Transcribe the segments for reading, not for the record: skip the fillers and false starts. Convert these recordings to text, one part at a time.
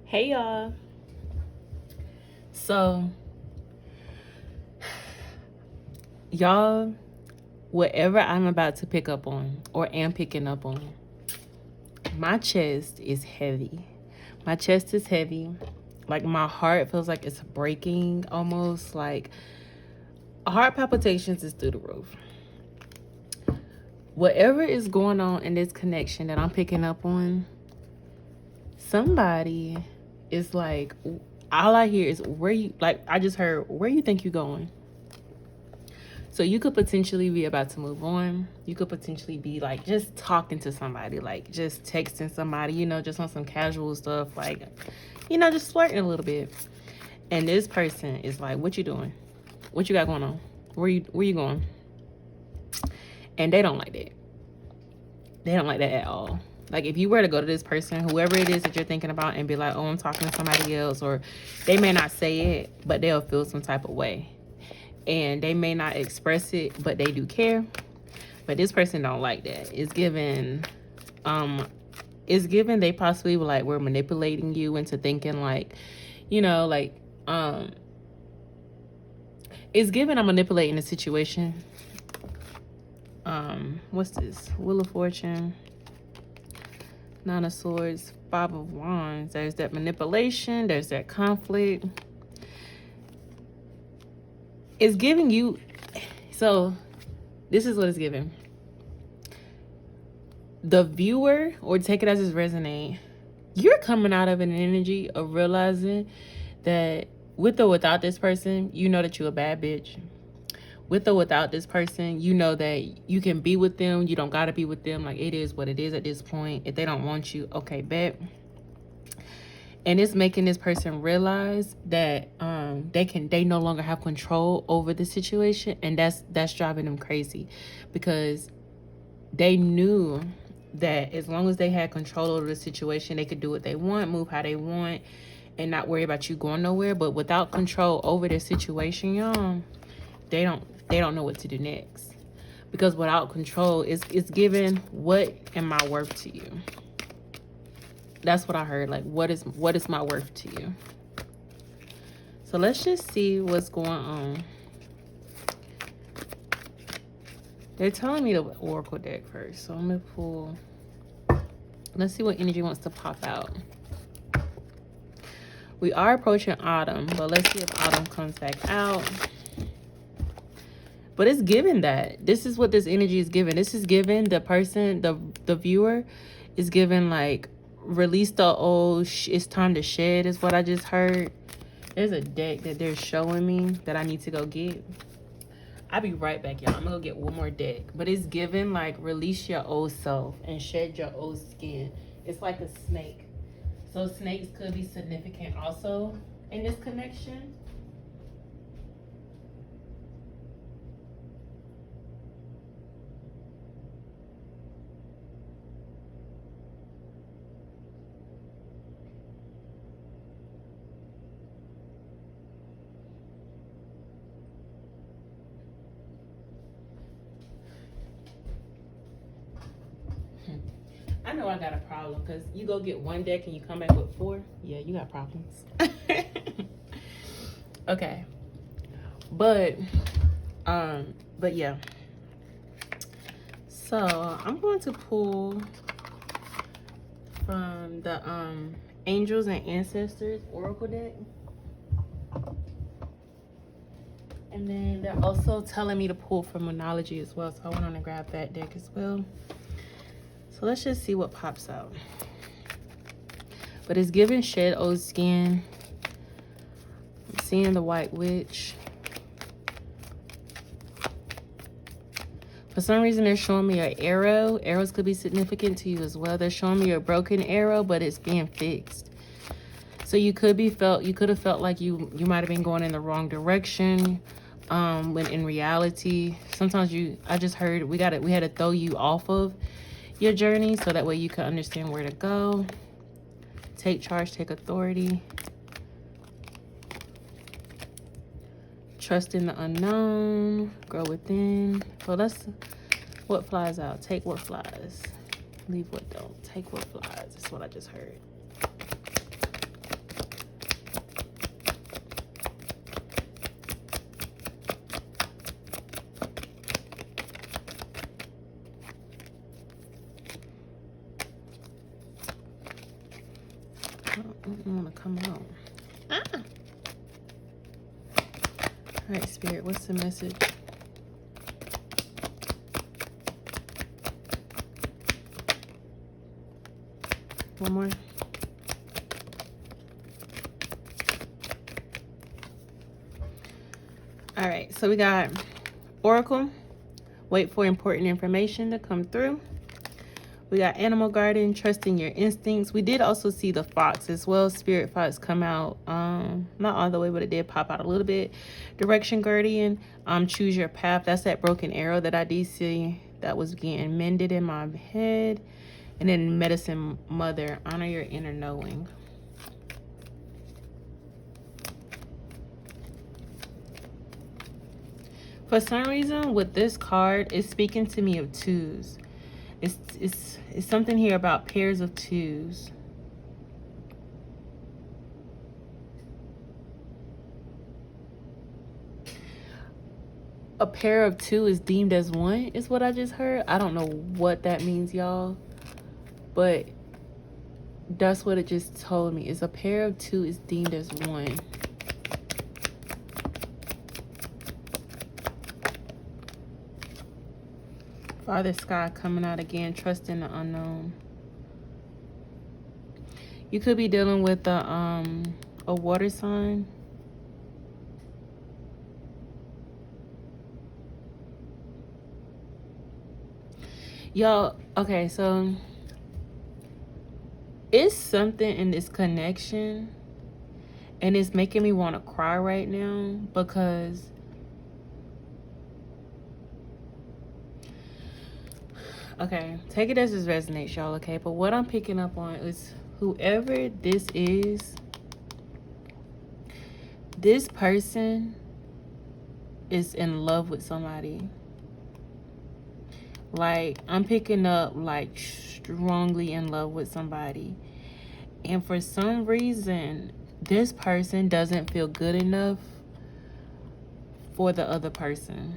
Hey y'all. So, y'all, whatever I'm about to pick up on or am picking up on, my chest is heavy. My chest is heavy. Like my heart feels like it's breaking almost. Like heart palpitations is through the roof. Whatever is going on in this connection that I'm picking up on, somebody is like, all I hear is where you, like I just heard, where you think you going? So you could potentially be about to move on. You could potentially be like just talking to somebody, like just texting somebody, just on some casual stuff, like, just flirting a little bit. And this person is like, what you doing? What you got going on? Where you going? And they don't like that. They don't like that at all. Like if you were to go to this person, whoever it is that you're thinking about, and be like, oh, I'm talking to somebody else, or they may not say it, but they'll feel some type of way. And they may not express it, but they do care. But this person don't like that. It's given they possibly like were manipulating you into thinking like, it's given I'm manipulating the situation. What's this? Wheel of Fortune, Nine of Swords, Five of Wands. There's that manipulation, there's that conflict. It's giving you, so this is what it's giving. The viewer, or take it as it's resonate, you're coming out of an energy of realizing that with or without this person, you know that you're a bad bitch. With or without this person, you know that you can be with them. You don't gotta be with them. Like, it is what it is at this point. If they don't want you, okay, bet. And it's making this person realize that they no longer have control over the situation, and that's driving them crazy, because they knew that as long as they had control over the situation, they could do what they want, move how they want, and not worry about you going nowhere. But without control over their situation, y'all, they don't know what to do next. Because without control, it's given, what am I worth to you? That's what I heard. Like, what is my worth to you? So let's just see what's going on. They're telling me the Oracle deck first. So I'm going to pull. Let's see what energy wants to pop out. We are approaching autumn, but let's see if autumn comes back out. But it's given that. This is what this energy is giving. This is giving the person, the viewer, is given like, release the old, it's time to shed, is what I just heard. There's a deck that they're showing me that I need to go get. I'll be right back, y'all. I'm gonna go get one more deck. But it's given like, release your old self and shed your old skin. It's like a snake. So snakes could be significant also in this connection. I know I got a problem, because you go get one deck and you come back with 4. Yeah, you got problems. Okay. But yeah. So I'm going to pull from the Angels and Ancestors Oracle deck. And then they're also telling me to pull from Monology as well. So I went on and grabbed that deck as well. So let's just see what pops out. But it's giving shed old skin. I'm seeing the White Witch. For some reason, they're showing me an arrow. Arrows could be significant to you as well. They're showing me a broken arrow, but it's being fixed. So you could have felt like you might have been going in the wrong direction. When in reality, sometimes I just heard we had to throw you off of your journey, so that way you can understand where to go. Take charge, take authority. Trust in the unknown, grow within. Well, that's what flies out. Take what flies, leave what don't. Take what flies. That's what I just heard. don't want to come out. Ah. All right, Spirit, what's the message? One more. All right, so we got Oracle. Wait for important information to come through. We got Animal Garden, trusting your instincts. We did also see the Fox as well. Spirit Fox come out, not all the way, but it did pop out a little bit. Direction Guardian, choose your path. That's that broken arrow that I did see that was getting mended in my head. And then Medicine Mother, honor your inner knowing. For some reason, with this card, it's speaking to me of twos. It's something here about pairs of twos. A pair of two is deemed as one, is what I just heard. I don't know what that means, y'all. But that's what it just told me. Is a pair of two is deemed as one. Father Sky coming out again, trusting the unknown. You could be dealing with a water sign. Y'all, okay, so it's something in this connection, and it's making me want to cry right now because okay, take it as it resonates, y'all, okay? But what I'm picking up on is whoever this is, this person is in love with somebody. Like, I'm picking up, like, strongly in love with somebody. And for some reason, this person doesn't feel good enough for the other person.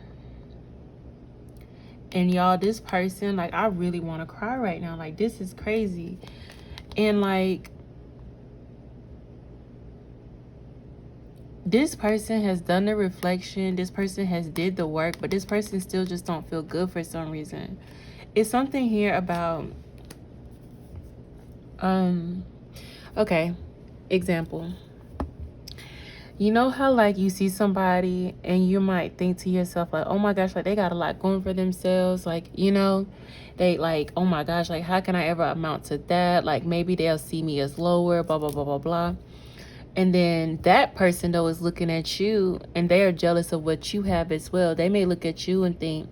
And y'all, this person, like, I really want to cry right now. Like, this is crazy. And like, this person has done the reflection, this person has did the work, but this person still just don't feel good for some reason. It's something here about okay, example. You know how, like, you see somebody and you might think to yourself, like, oh my gosh, like, they got a lot going for themselves. Like, you know, they like, oh my gosh, like, how can I ever amount to that? Like, maybe they'll see me as lower, blah, blah, blah, blah, blah. And then that person, though, is looking at you and they are jealous of what you have as well. They may look at you and think,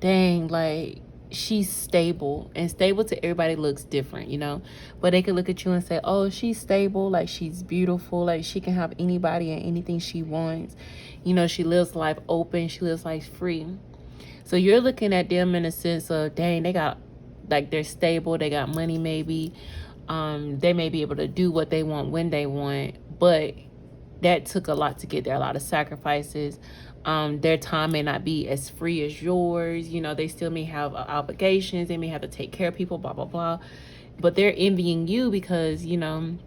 dang, like, she's stable, and stable to everybody looks different, you know, but they could look at you and say, oh, she's stable, like, she's beautiful, like, she can have anybody and anything she wants, you know, she lives life open, she lives life free. So you're looking at them in a sense of, dang, they got, like, they're stable, they got money, maybe they may be able to do what they want when they want, but that took a lot to get there, a lot of sacrifices. Their time may not be as free as yours. You know, they still may have obligations. They may have to take care of people, blah, blah, blah. But they're envying you because, you know,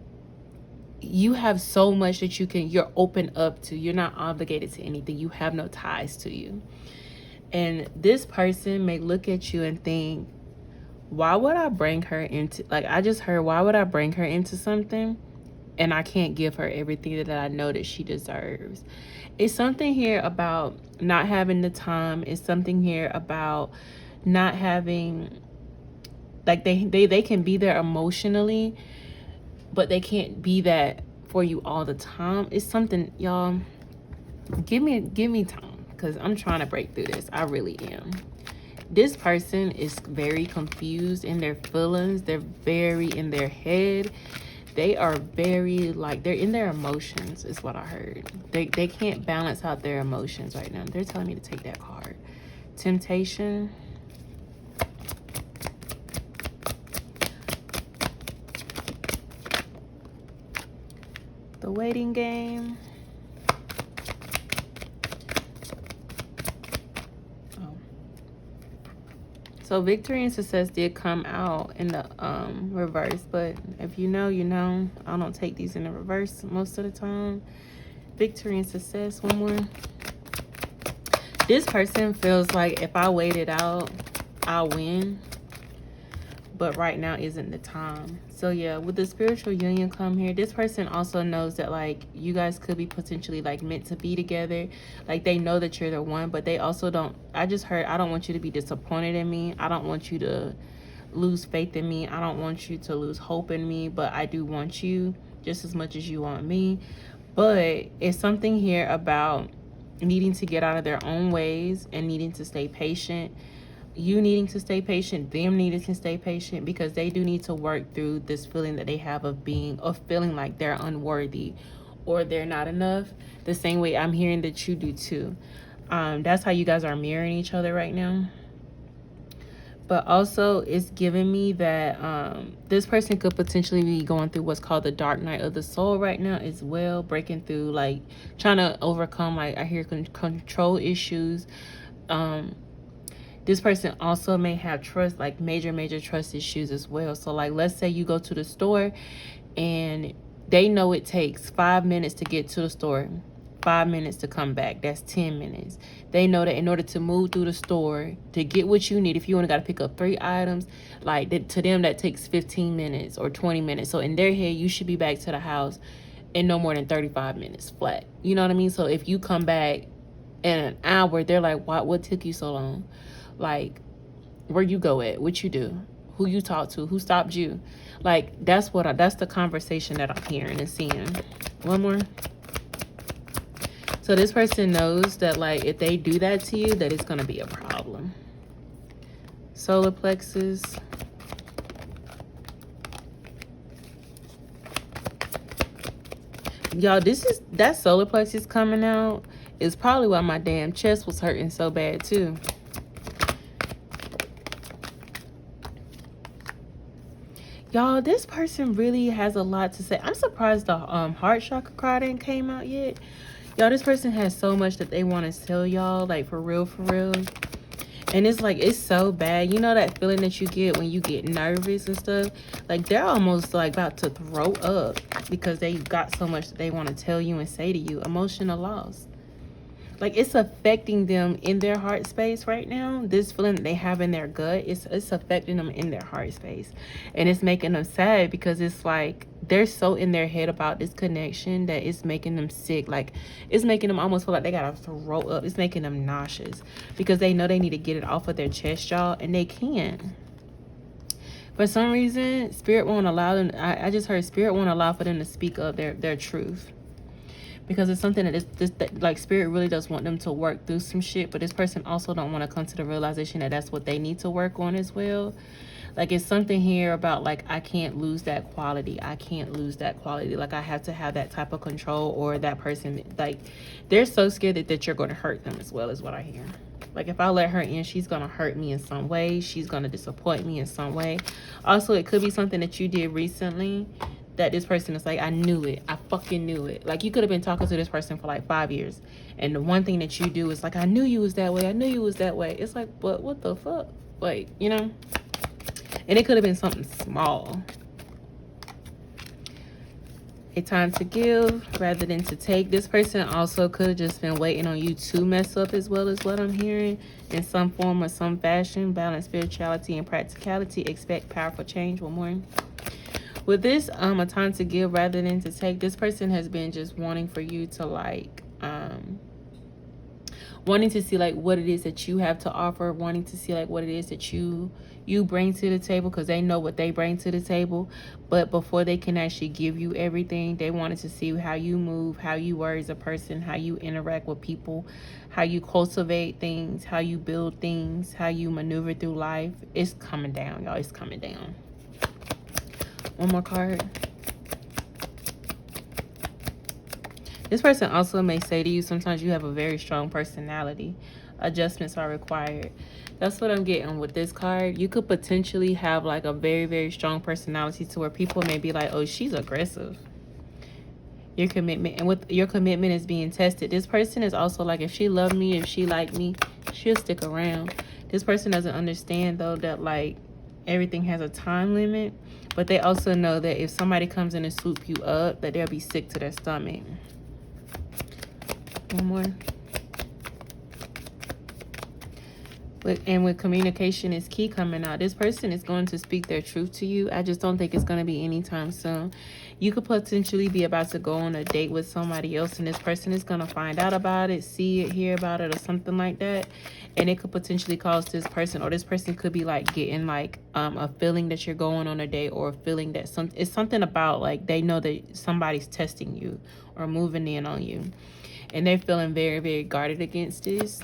you have so much that you're open up to. You're not obligated to anything. You have no ties to you. And this person may look at you and think, why would I bring her into, like, I just heard, why would I bring her into something and I can't give her everything that I know that she deserves? It's something here about not having the time. It's something here about not having, like, they can be there emotionally, but they can't be that for you all the time. It's something, y'all, give me time, because I'm trying to break through this. I really am. This person is very confused in their feelings. They're very in their head. They are very, like, they're in their emotions is what I heard. They can't balance out their emotions right now. They're telling me to take that card. Temptation. The waiting game. Oh. So victory and success did come out in the reverse, but if you know, you know. I don't take these in the reverse most of the time. Victory and success, one more. This person feels like if I wait it out, I'll win. But right now isn't the time. So yeah, with the spiritual union come here, this person also knows that like you guys could be potentially like meant to be together. Like they know that you're the one, but they also don't, I just heard, I don't want you to be disappointed in me. I don't want you to lose faith in me. I don't want you to lose hope in me, but I do want you just as much as you want me. But it's something here about needing to get out of their own ways and needing to stay patient. You needing to stay patient, them needing to stay patient, because they do need to work through this feeling that they have of feeling like they're unworthy or they're not enough, the same way I'm hearing that you do too. That's how you guys are mirroring each other right now. But also it's giving me that this person could potentially be going through what's called the dark night of the soul right now as well, breaking through, like trying to overcome, like I hear control issues. This person also may have trust, like major trust issues as well. So like, let's say you go to the store and they know it takes 5 minutes to get to the store, 5 minutes to come back. That's 10 minutes. They know that in order to move through the store to get what you need, if you only got to pick up 3 items, like to them that takes 15 minutes or 20 minutes. So in their head, you should be back to the house in no more than 35 minutes flat. You know what I mean? So if you come back in an hour, they're like, what took you so long? Like, where you go at, what you do, who you talk to, who stopped you. Like, that's the conversation that I'm hearing and seeing. One more. So this person knows that like if they do that to you, that it's going to be a problem. Solar plexus. Y'all, that solar plexus coming out is probably why my damn chest was hurting so bad too. Y'all, this person really has a lot to say. I'm surprised the heart chakra card ain't came out yet. Y'all, this person has so much that they want to tell y'all, like for real. And it's like, it's so bad. You know that feeling that you get when you get nervous and stuff? Like they're almost like about to throw up because they got so much that they want to tell you and say to you. Emotional loss. Like it's affecting them in their heart space right now. This feeling that they have in their gut, it's affecting them in their heart space. And it's making them sad because it's like they're so in their head about this connection that it's making them sick. Like it's making them almost feel like they gotta throw up. It's making them nauseous because they know they need to get it off of their chest, y'all, and they can't. For some reason, spirit won't allow them. I just heard spirit won't allow for them to speak up their truth. Because it's something that like spirit really does want them to work through some shit, but this person also don't want to come to the realization that that's what they need to work on as well. Like it's something here about like I can't lose that quality. I can't lose that quality. Like I have to have that type of control, or that person, like they're so scared that you're going to hurt them as well, is what I hear. Like if I let her in, she's going to hurt me in some way. She's going to disappoint me in some way. Also, it could be something that you did recently that this person is like, I knew it. I fucking knew it. Like you could have been talking to this person for like 5 years. And the one thing that you do is like, I knew you was that way. I knew you was that way. It's like, but what the fuck? Like, you know? And it could have been something small. A time to give rather than to take. This person also could have just been waiting on you to mess up as well, as what I'm hearing. In some form or some fashion. Balance spirituality and practicality. Expect powerful change. One more. With this, a time to give rather than to take, this person has been just wanting for you to like, wanting to see like what it is that you have to offer, wanting to see like what it is that you bring to the table, because they know what they bring to the table. But before they can actually give you everything, they wanted to see how you move, how you are as a person, how you interact with people, how you cultivate things, how you build things, how you maneuver through life. It's coming down, y'all. It's coming down. One more card. This person also may say to you, sometimes you have a very strong personality. Adjustments are required. That's what I'm getting with this card. You could potentially have like a very strong personality to where people may be like, oh, she's aggressive. Your commitment, and with your commitment is being tested. This person is also like, if she loved me, if she liked me, she'll stick around. This person doesn't understand though that like everything has a time limit, but they also know that if somebody comes in and swoop you up, that they'll be sick to their stomach. One more. And with communication is key coming out, this person is going to speak their truth to you. I just don't think it's going to be anytime soon. You could potentially be about to go on a date with somebody else, and this person is going to find out about it, see it, hear about it, or something like that. And it could potentially cause this person, or this person could be like getting like a feeling that you're going on a date, or a feeling that it's something about like they know that somebody's testing you or moving in on you, and they're feeling very, very guarded against this.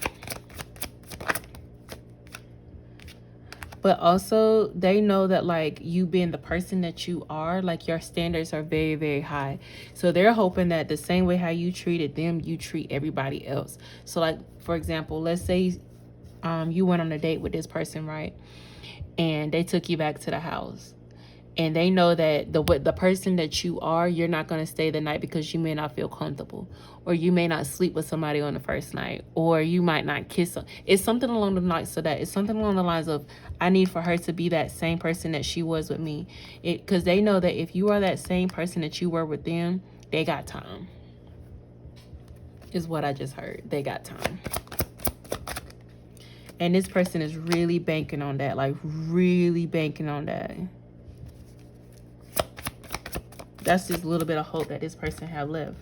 But also, they know that, like, you being the person that you are, like, your standards are very, very high. So they're hoping that the same way how you treated them, you treat everybody else. So, like, for example, let's say you went on a date with this person, right? And they took you back to the house. And they know that the person that you are, you're not going to stay the night because you may not feel comfortable, or you may not sleep with somebody on the first night, or you might not kiss them. It's something along the lines of that. It's something along the lines of, I need for her to be that same person that she was with me. Because they know that if you are that same person that you were with them, they got time. Is what I just heard. They got time. And this person is really banking on that. Like, really banking on that. That's just a little bit of hope that this person have left.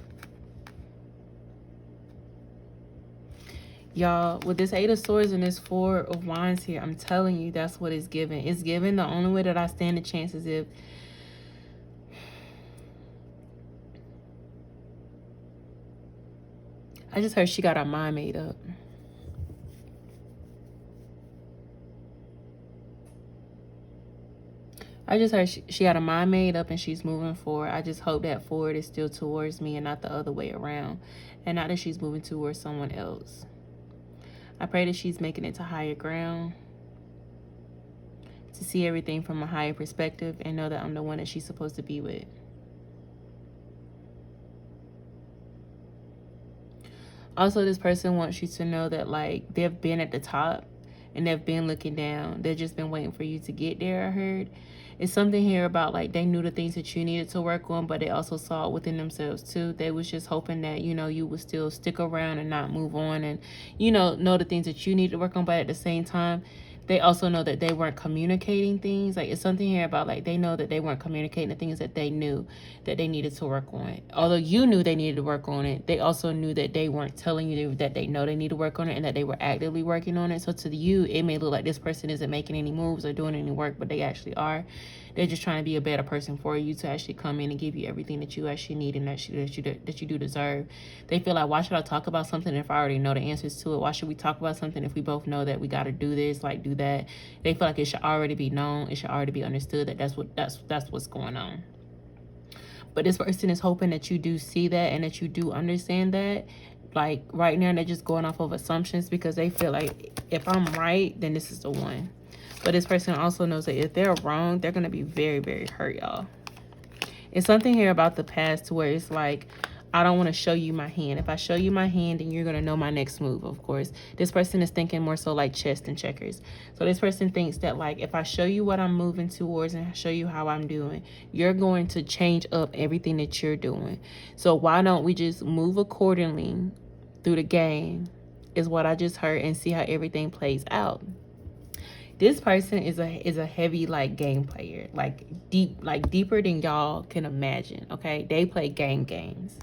Y'all, with this 8 of Swords and this 4 of Wands here, I'm telling you, that's what it's giving. It's giving the only way that I stand a chance is if I just heard she got her mind made up. I just heard she got her mind made up and she's moving forward. I just hope that forward is still towards me and not the other way around. And not that she's moving towards someone else. I pray that she's making it to higher ground, to see everything from a higher perspective and know that I'm the one that she's supposed to be with. Also, this person wants you to know that, like, they've been at the top and they've been looking down. They've just been waiting for you to get there, I heard. It's something here about, like, they knew the things that you needed to work on, but they also saw it within themselves, too. They was just hoping that, you know, you would still stick around and not move on and, you know the things that you need to work on. But at the same time, they also know that they weren't communicating things. Like, it's something here about, like, they know that they weren't communicating the things that they knew that they needed to work on. Although you knew they needed to work on it, they also knew that they weren't telling you that they know they need to work on it and that they were actively working on it. So to you, it may look like this person isn't making any moves or doing any work, but they actually are. They're just trying to be a better person for you, to actually come in and give you everything that you actually need and that you do deserve. They feel like, why should I talk about something if I already know the answers to it? Why should we talk about something if we both know that we got to do this, like do that? They feel like it should already be known. It should already be understood that that's what's going on. But this person is hoping that you do see that and that you do understand that. Like, right now, they're just going off of assumptions because they feel like, if I'm right, then this is the one. But this person also knows that if they're wrong, they're going to be very, very hurt, y'all. It's something here about the past to where it's like, I don't want to show you my hand. If I show you my hand, then you're going to know my next move, of course. This person is thinking more so like chess and checkers. So this person thinks that, like, if I show you what I'm moving towards and show you how I'm doing, you're going to change up everything that you're doing. So why don't we just move accordingly through the game, is what I just heard, and see how everything plays out. This person is a heavy, like, game player, like deeper than y'all can imagine. Okay, they play games.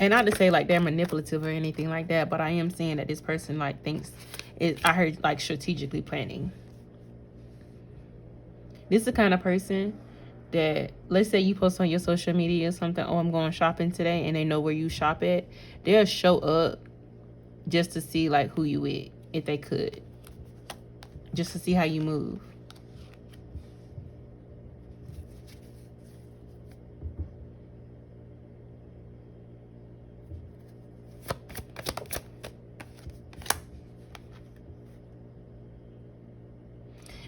And not to say like they're manipulative or anything like that, but I am saying that this person, like, thinks I heard, like, strategically planning. This is the kind of person that, let's say you post on your social media or something, oh, I'm going shopping today, and they know where you shop at. They'll show up just to see, like, who you with, if they could, just to see how you move.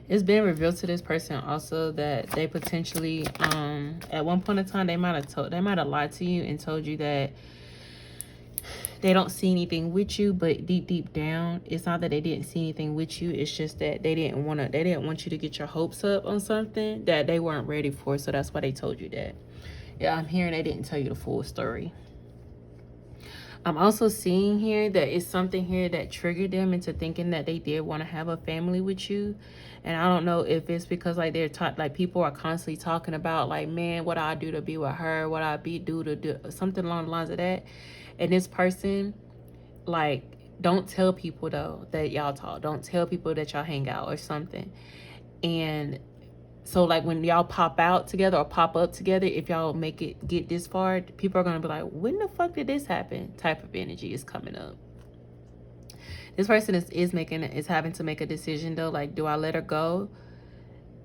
It's been revealed to this person also that they potentially, at one point in time, they might have lied to you and told you that they don't see anything with you, but deep down, it's not that they didn't see anything with you. It's just that they didn't want you to get your hopes up on something that they weren't ready for. So that's why they told you that. Yeah, I'm hearing they didn't tell you the full story. I'm also seeing here that it's something here that triggered them into thinking that they did want to have a family with you. And I don't know if it's because like they're taught, like people are constantly talking about like, man, what I do to be with her, what I do to do something along the lines of that. And this person, like, don't tell people though that y'all talk. Don't tell people that y'all hang out or something. And so like when y'all pop out together or pop up together, if y'all make it get this far, people are gonna be like, when the fuck did this happen? Type of energy is coming up. This person is having to make a decision though, like, do I let her go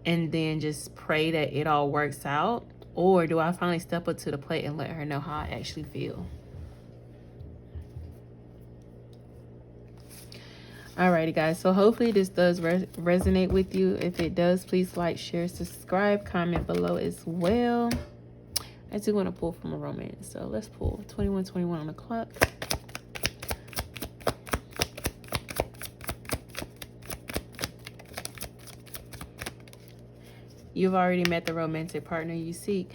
and then just pray that it all works out, or do I finally step up to the plate and let her know how I actually feel? Alrighty guys, so hopefully this does resonate with you. If it does, please like, share, subscribe, comment below as well. I do want to pull from a romance, so let's pull 2121 on the clock. You've already met the romantic partner you seek.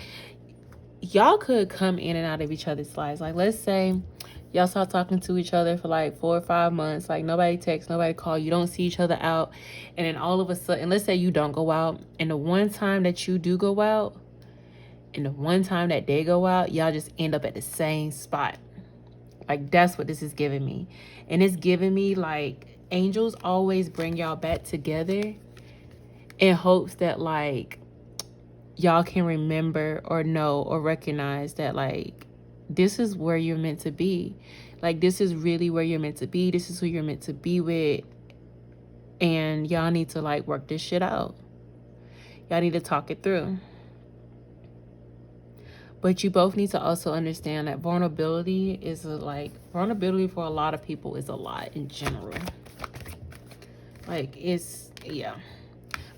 Y'all could come in and out of each other's lives. Like, let's say y'all start talking to each other for like 4 or 5 months. Like, nobody texts, nobody call. You don't see each other out. And then all of a sudden, let's say you don't go out. And the one time that you do go out, and the one time that they go out, y'all just end up at the same spot. Like, that's what this is giving me. And it's giving me, like, angels always bring y'all back together in hopes that, like, y'all can remember or know or recognize that, like, this is where you're meant to be. Like, this is really where you're meant to be. This is who you're meant to be with. And y'all need to, like, work this shit out. Y'all need to talk it through. But you both need to also understand that vulnerability is vulnerability for a lot of people is a lot in general. Like, it's, yeah.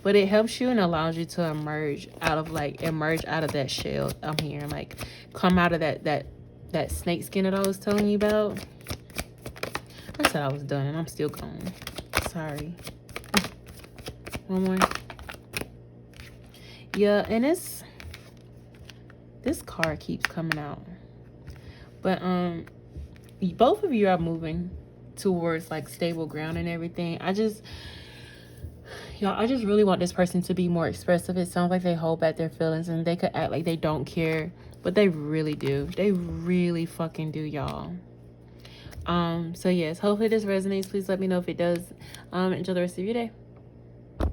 But it helps you and allows you to emerge out of that shell. I'm hearing, like, come out of that snake skin that I was telling you about. I said I was done and I'm still going. Sorry. One more. Yeah, and this card keeps coming out. But both of you are moving towards like stable ground and everything. I just really want this person to be more expressive. It sounds like they hold back their feelings and they could act like they don't care, but they really do. They really fucking do, y'all. So yes, hopefully this resonates. Please let me know if it does. Enjoy the rest of your day.